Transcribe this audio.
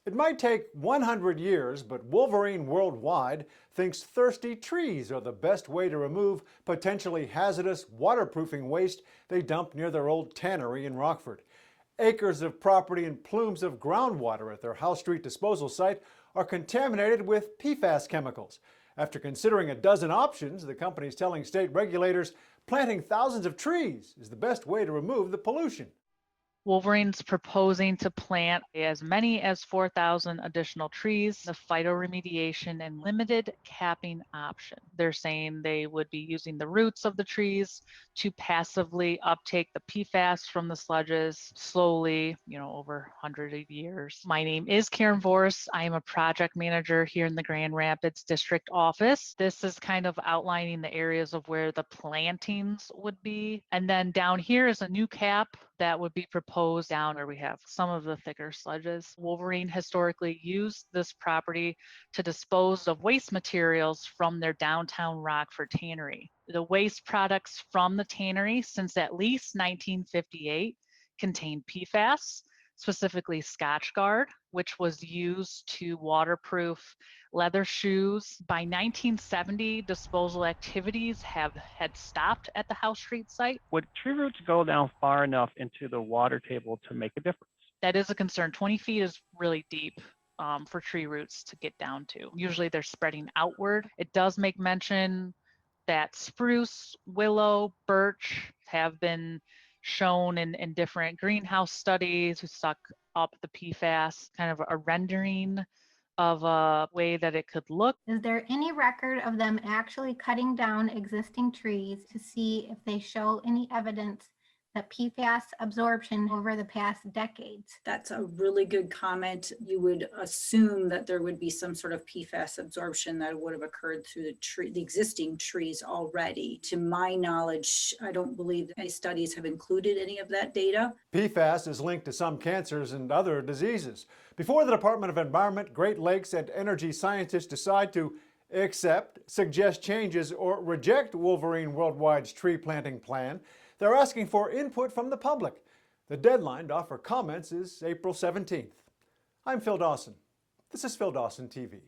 It might take 100 years, but Wolverine World Wide thinks thirsty trees are the best way to remove potentially hazardous waterproofing waste they dump near their old tannery in Rockford. Acres of property and plumes of groundwater at their House Street disposal site are contaminated with PFAS chemicals. After considering a dozen options, the company is telling state regulators planting thousands of trees is the best way to remove the pollution. Wolverine's proposing to plant as many as 4,000 additional trees, the phytoremediation and limited capping option. They're saying they would be using the roots of the trees to passively uptake the PFAS from the sludges slowly, over hundreds of years. My name is Karen Vorse. I am a project manager here in the Grand Rapids District Office. This is kind of outlining the areas of where the plantings would be. And then down here is a new cap that would be proposed down where we have some of the thicker sludges. Wolverine historically used this property to dispose of waste materials from their downtown Rockford tannery. The waste products from the tannery since at least 1958 contained PFAS, specifically Scotchgard, which was used to waterproof leather shoes. By 1970, disposal activities had stopped at the House Street site. Would tree roots go down far enough into the water table to make a difference? That is a concern. 20 feet is really deep for tree roots to get down to. Usually they're spreading outward. It does make mention that spruce, willow, birch have been shown in different greenhouse studies who suck up the PFAS, kind of a rendering of a way that it could look. Is there any record of them actually cutting down existing trees to see if they show any evidence that PFAS absorption over the past decades? That's a really good comment. You would assume that there would be some sort of PFAS absorption that would have occurred through the existing trees already. To my knowledge, I don't believe any studies have included any of that data. PFAS is linked to some cancers and other diseases. Before the Department of Environment, Great Lakes, and Energy scientists decide to accept, suggest changes, or reject Wolverine World Wide's tree planting plan, they're asking for input from the public. The deadline to offer comments is April 17th. I'm Phil Dawson. This is Phil Dawson TV.